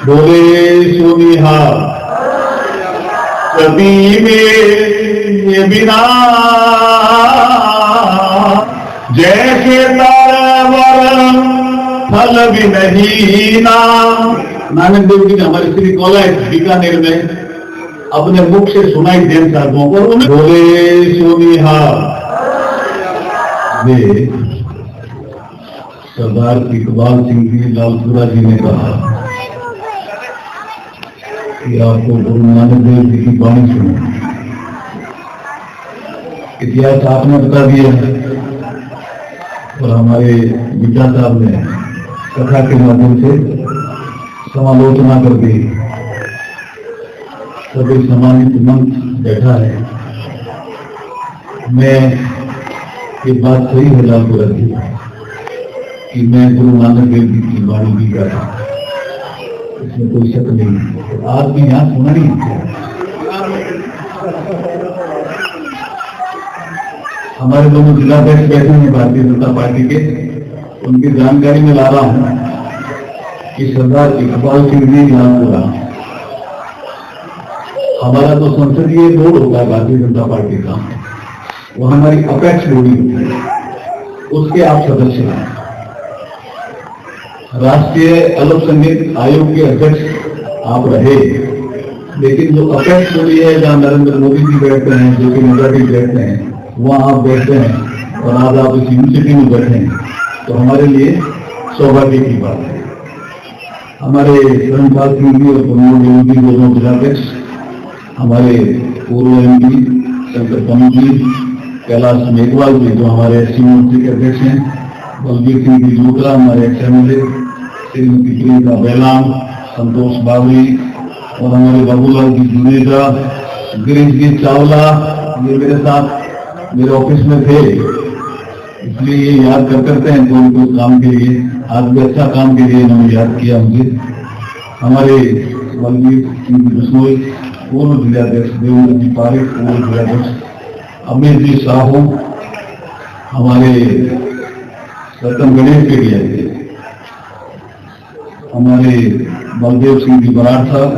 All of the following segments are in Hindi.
बोले सोनिहा कभी में बिना जैसे तारावर फल भी नहीं ना। नानक देव जी ने हमारे श्री कौलाइट बीकानेर में अपने मुख से सुनाई जैन साधुओं को, उन्हें बोले सोनिहा। वे सरदार इकबाल सिंह जी लालपुरा जी ने कहा कि आपको गुरु नानक देव जी की वाणी सुनो। इतिहास आपने बता दिया है और हमारे विद्या साहब ने कथा के माध्यम से समालोचना कर दी। सभी सम्मानित मंच बैठा है। मैं ये बात सही है लालपुरा जी कि मैं गुरु नानक देव जी की वाणी भी कर रहा हूं, इसमें कोई शक नहीं। तो आज भी यहाँ सुना नहीं। हमारे दोनों जिलाध्यक्ष बैठे हैं भारतीय जनता पार्टी के, उनकी जानकारी में ला रहा हूं कि सरदार इकबाल सिंह जी लालपुरा, हमारा तो संसदीय बोर्ड होता है भारतीय जनता पार्टी का, वो हमारी अपेक्स बॉडी होती है, उसके आप सदस्य हैं। राष्ट्रीय अल्पसंख्यक आयोग के अध्यक्ष आप रहे, लेकिन जो अपेक्स बॉडी है जहां नरेंद्र मोदी जी बैठते हैं, जो कि नड्डा जी बैठते हैं, वहां आप बैठते हैं और आज आप इस यूनिवर्सिटी में बैठे हैं, तो हमारे लिए सौभाग्य की बात है। हमारे धर्मपाल सिंह जी और प्रमोद देव जी दोनों जिलाध्यक्ष, हमारे पूर्व एमपी शंकर पन्नू जी, कैलाश मेघवाल जी जो हमारे एससी मोर्चे के अध्यक्ष हैं, बलबीर सिंह जी जूतरा हमारे एक्स एमएलए, श्रीमती प्रियंका बैलाम, संतोष बावरी और हमारे बाबूलाल जी जुनेजा, गिरीश जी चावला, ये मेरे साथ मेरे ऑफिस में थे, इसलिए ये याद करते हैं कोई काम के लिए। आज भी अच्छा काम के लिए इन्होंने याद किया मुझे। हमारे बलबीर सिंह जी बिश्नोई, पूर्व जिलाध्यक्ष, देवेंद्र जी पारिक, पूर्व जिलाध्यक्ष, अमित जी साहू, हमारे रतन गणेश के लिए, हमारे बलदेव सिंह जी बराड़ साहब,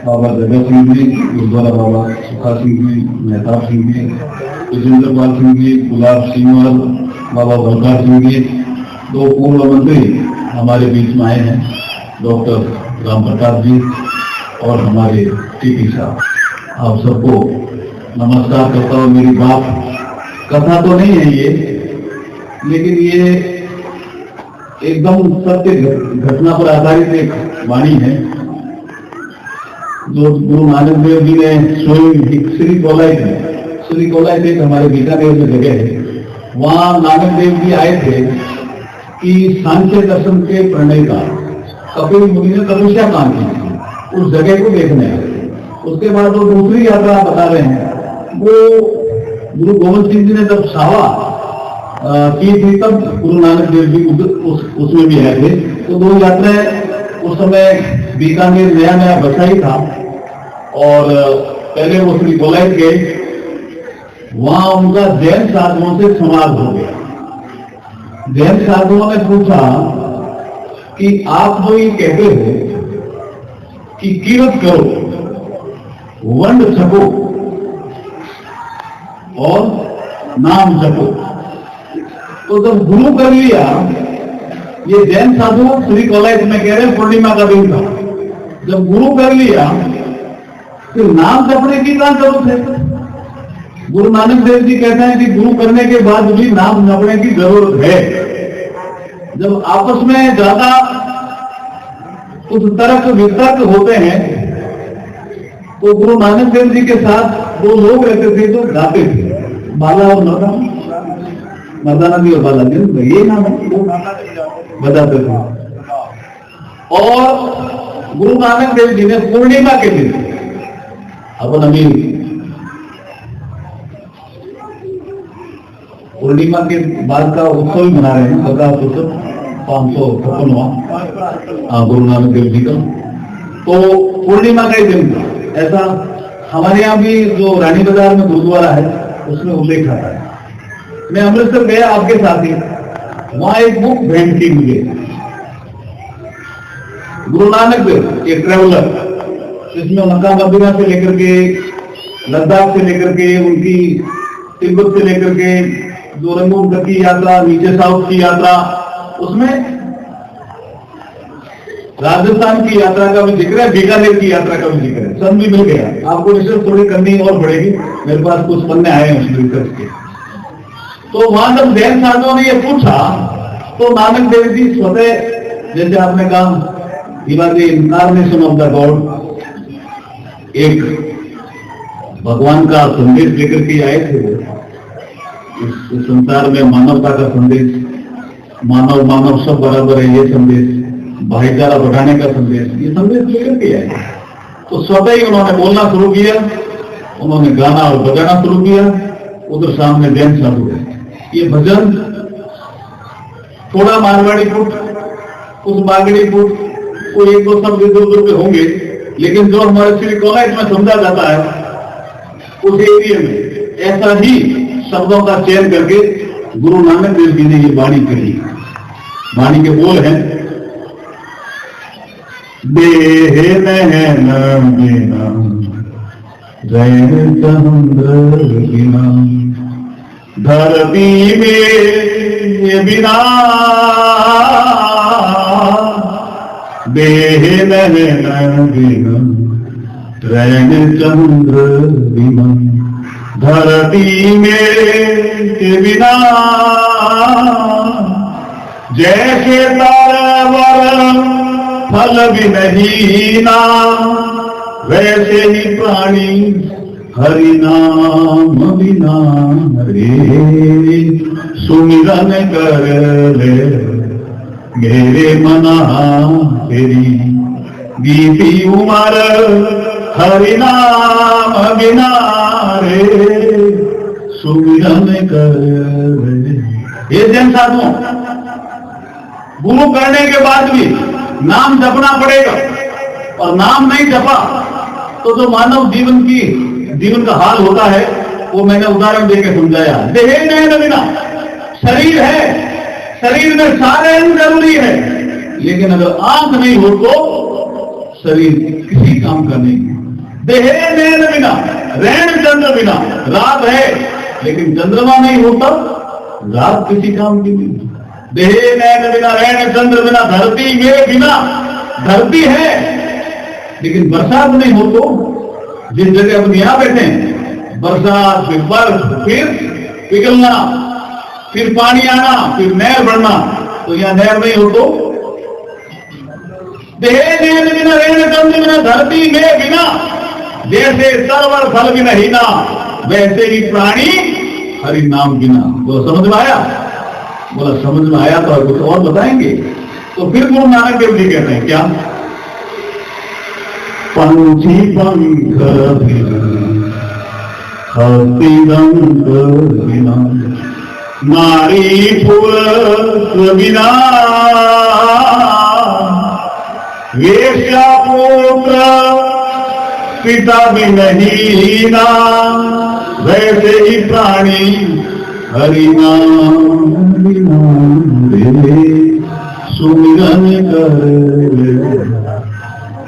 बाबा जगत सिंह जी, गुरुद्वारा बाबा सुखा सिंह जी, मेहताब सिंह जी, विजेंद्र पाल सिंह जी, गुलाब सिंह, बाबा बलकार सिंह जी, दो पूर्व मंत्री हमारे बीच में आए हैं, डॉक्टर राम प्रताप जी और हमारे टीपी साहब। आप सबको नमस्कार करता हूँ। मेरी बात कथा तो नहीं है ये, लेकिन ये एकदम सत्य घटना पर आधारित एक वाणी है जो गुरु नानक देव जी ने स्वयं श्री कौलाइट एक हमारे बीकानेर में जगह है, वहां नानक देव जी आए थे कि सांख्य दर्शन के प्रणेता कपिल मुनि ने तपस्या काम की थी, उस जगह को देखने आए। उसके बाद वो दूसरी यात्रा बता रहे हैं, वो गुरु गोविंद सिंह जी ने जब सावा की थी तब गुरु नानक देव जी उसमें भी आए थे। तो दो यात्राएं उस समय बीकानेर नया नया बसा ही था और पहले वो श्री कौलाइट गए, वहां उनका जैन साधुओं से संवाद हो गया। जैन साधुओं ने पूछा कि आप जो ये कहते हो कि कीरत करो, वंड छपो और नाम जपो, तो जब गुरु कर लिया, ये जैन साधु श्री कौलाइट में कह रहे हैं पूर्णिमा का दिन था, जब गुरु कर लिया फिर नाम जपने की क्या जरूरत है? गुरु नानक देव जी कहते हैं कि गुरु करने के बाद भी नाम जपने की जरूरत है। जब आपस में ज्यादा कुछ तर्क वितर्क होते हैं तो गुरु नानक देव जी के साथ दो लोग रहते थे जो गाते थे, बाला और मर्दाना जी और बाला जी, ये नाम है, वो बजाते थे। और गुरु नानक देव जी ने पूर्णिमा के दिन अपन अभी पूर्णिमा के बाद का उत्सव ही मना रहे हैं, प्रकाश उत्सव 556वां गुरु नानक देव जी का, तो पूर्णिमा का ही दिन था। ऐसा हमारे यहाँ भी जो रानी बाजार में गुरुद्वारा है उसमें उल्लेख आता है। मैं अमृतसर गया आपके साथ ही, वहां एक बुक भेंट की मुझे, गुरु नानक देव एक ट्रेवलर, जिसमें मक्का मदीना से लेकर के लद्दाख से लेकर के उनकी तिब्बत से लेकर के जो रंगून तक की यात्रा, नीचे साउथ की यात्रा, उसमें राजस्थान की यात्रा का भी जिक्र है, बीकानेर की यात्रा का भी जिक्र है, सब भी मिल गया। आपको रिसर्च थोड़ी करनी और पड़ेगी, मेरे पास कुछ पन्ने आए हैं उस रिसर्च के। तो वहां जब जैन साधुओं ने ये पूछा तो नानक देव जी स्वतः, जैसे आपने कहा Diwali incarnation of the God, एक भगवान का संदेश लेकर के आए थे। इस संसार में मानवता का संदेश, मानव मानव सब बराबर है, ये संदेश, भाईचारा बढ़ाने का संदेश, ये संदेश लेकर के आए। तो स्वतः ही उन्होंने बोलना शुरू किया, उन्होंने गाना और बजाना शुरू किया। उधर सामने जैन साधु है। ये भजन थोड़ा मारवाड़ी फुट, कुछ बागड़ी फुट, कोई एक दो शब्द इधर उधर के होंगे, लेकिन जो हमारे श्री कॉलेज में समझा जाता है उस एरिया में ऐसा ही शब्दों का चयन करके गुरु नानक देव जी ने ये वाणी कही। वाणी के बोल हैं, देह नैन बिना रैन चंद्र बिना धरती में बिना, देह नैन बिना रैन चंद्र बिना धरती में बिना, जैसे तारावर फल विनहीना वैसे ही प्राणी हरि नाम बिना रे, सुमिरन कर ले मेरे मना तेरी बीती उमर हरि नाम बिना रे, सुमिरन कर ले। ये जैन साधु गुरु करने के बाद भी नाम जपना पड़ेगा, और नाम नहीं जपा तो जो मानव जीवन का हाल होता है वो मैंने उदाहरण देकर समझाया। देह नैन बिना, शरीर है, शरीर में सारे अंग जरूरी है, लेकिन अगर आंख नहीं हो तो शरीर किसी काम का नहीं। देह नैन बिना रैन चंद्र बिना, रात है लेकिन चंद्रमा नहीं होता, रात किसी काम की नहीं। देह नैन बिना रैन चंद्र बिना धरती में बिना, धरती है लेकिन बरसात नहीं हो तो, जिस जगह अपन यहां बैठे हैं, बरसात फिर बर्फ फिर पिघलना फिर पानी आना फिर नहर बढ़ना, तो यहां नहर नहीं हो तो। देह नैन बिना रैन चंद्र बिना धरती में बिना, जैसे सरवर फल बिना हीना वैसे ही प्राणी हरि नाम बिना। तो समझ में आया? बोला समझ में आया तो कुछ और बताएंगे। तो फिर गुरु नानक देव जी कहते हैं क्या, पंछी पंख हस्ती रंग बिना, नारी पुरुष बिना, वेश्या पुत्र पिता भी नहीं ना, वैसे ही प्राणी हरि नाम बिना रे, सुमिरन कर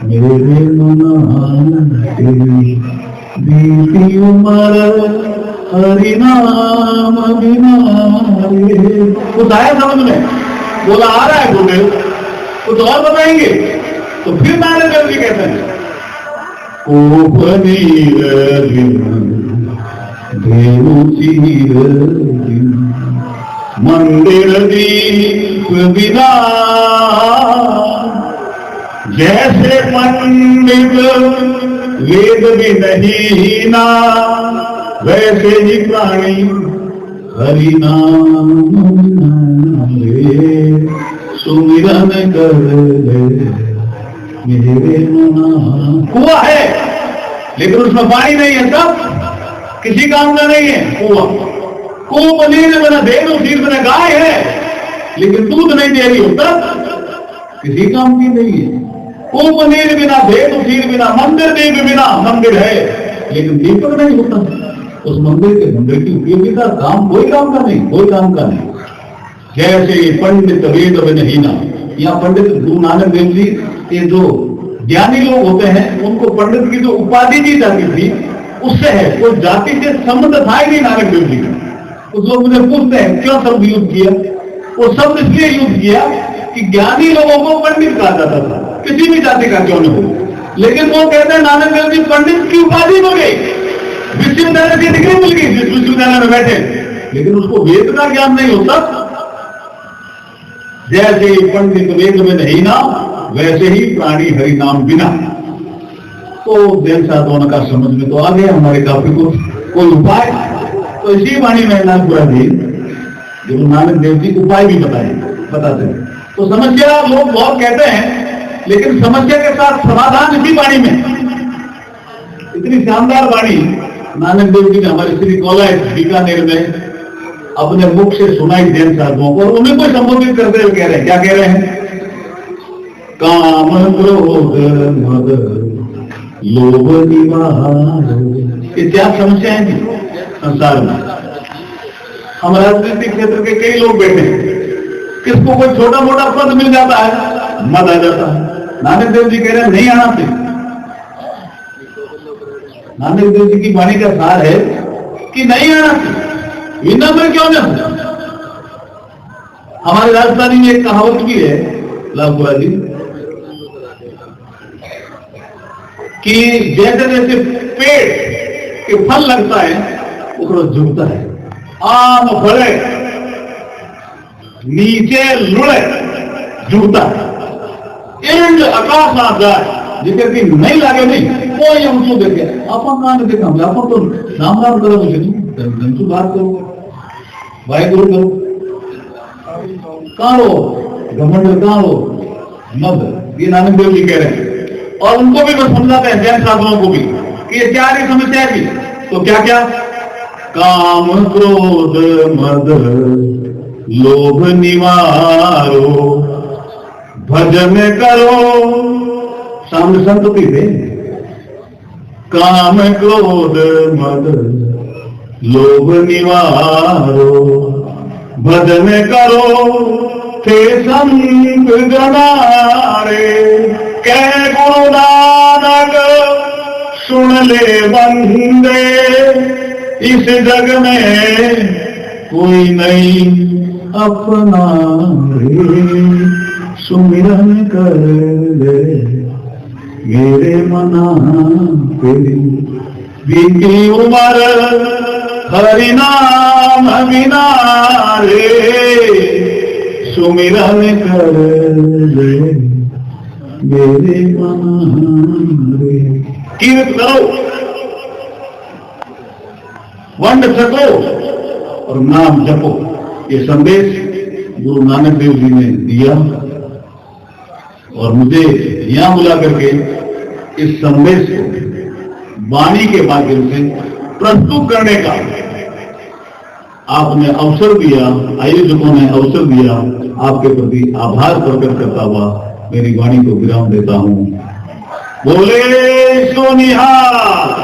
मेरे मना तेरी बीती उमर हरि नाम बिना रे। कुछ आया समझ में? बोला आ रहा है गुरुदेव, कुछ और बताएंगे? तो फिर नानक देव जी कहते हैं, पनीर धेनु चीर मंदिर दीप बिना, जैसे पंडित वेद भी नहीं ना, वैसे ही प्राणी हरि नाम रे, सुमिरन कर ले मेरे मना। कुआं है लेकिन उसमें पानी नहीं है, सब किसी काम का नहीं है कुआं। पनीर बिना धेनु चीर बिना गाय है लेकिन दूध नहीं दे रही हो, तब किसी काम की नहीं है। पनीर बिना धेनु चीर बिना, मंदिर दीप बिना, मंदिर है लेकिन दीपक नहीं होता, उस मंदिर की उपयोगिता काम कोई काम का नहीं, कोई काम का नहीं। जैसे पंडित वेद भी नहीं ना, यहाँ पंडित गुरु नानक देव जी के जो ज्ञानी लोग होते हैं उनको पंडित की जो उपाधि दी जाती थी उससे है, कोई जाति से संबंध था ही नहीं नानक देव जी का। कुछ लोग मुझे पूछते हैं क्यों शब्द यूज किया, वो शब्द इसलिए यूज किया कि ज्ञानी लोगों को पंडित कहा जाता था, किसी भी जाति का क्यों न हो। लेकिन वो कहते हैं नानक देव जी पंडित की उपाधि मिल गई, विश्वविद्यालय की डिग्री मिल गई जिस विश्वविद्यालय में बैठे, लेकिन उसको वेद का ज्ञान नहीं होता। जैसे ही पंडित वेद में नहीं ना, वैसे ही प्राणी हरि नाम बिना। तो देव साधुओं का समझ में तो आ गया हमारे काफी को कोई उपाय। तो इसी वाणी में नागपुरा जी गुरु नानक देव जी उपाय भी बताते हैं। तो समस्या लोग बहुत कहते हैं, लेकिन समस्या के साथ समाधान इसी वाणी में। इतनी शानदार वाणी नानक देव जी ने हमारे श्री कॉलेज बीकानेर में अपने मुख से सुनाई जैन साधुओं को, और उन्हें कोई संबोधित करते हुए कह रहे हैं, क्या कह रहे हैं? काम क्रोध मद लोभ निवार। ये क्या समस्याएं थी संसार में? हम राजनीतिक क्षेत्र के कई लोग बैठे हैं, किसको कोई छोटा मोटा पद मिल जाता है, मद आ जाता है। नानक देव जी कह रहे हैं नहीं आना चाहिए। नानक देव जी की वाणी का सार है कि नहीं आना चाहिए, विनम्र क्यों न हो। हमारे राजस्थानी में एक कहावत भी है लालपुरा जी कि जैसे जैसे पेड़ के फल लगता है वो झुकता है, आम फले नीचे लुढ़े झुकता है, इंड आकाश आ जाए जिक्र की नहीं लागे नहीं कोई हमको देखे अपन कहां देखा, अपन तो नाम नाम करो, मुझे बात करो, वाहे गुरु करो, कहां हो घमंड, कहां हो मत। ये नानक देव जी कह रहे हैं, और उनको भी मैं समझाते हैं जैन साधुओं को भी कि ये क्या है समस्या की। तो क्या क्या? काम क्रोध मद लोभ निवारो, भजन करो। सामने संत भी थे, काम क्रोध मद लोभ निवारो, भजन करो थे संत जनारे। कै गुरु नानक सुन ले बंदे, इस जग में कोई नहीं अपना रे। सुमिरन कर ले मेरे मना तेरी, बीती उम्र हरि नाम बिना रे। सुमिरन कर ले मेरे मना रे। कीर्त करो, वंड सको और नाम जपो। ये संदेश गुरु नानक देव जी ने दिया, और मुझे यहां बुला करके इस संदेश को वाणी के माध्यम से प्रस्तुत करने का आपने अवसर दिया, आयोजकों ने अवसर दिया। आपके प्रति आभार प्रकट करता हुआ मेरी वाणी को विराम देता हूं। बोले सो निहाल।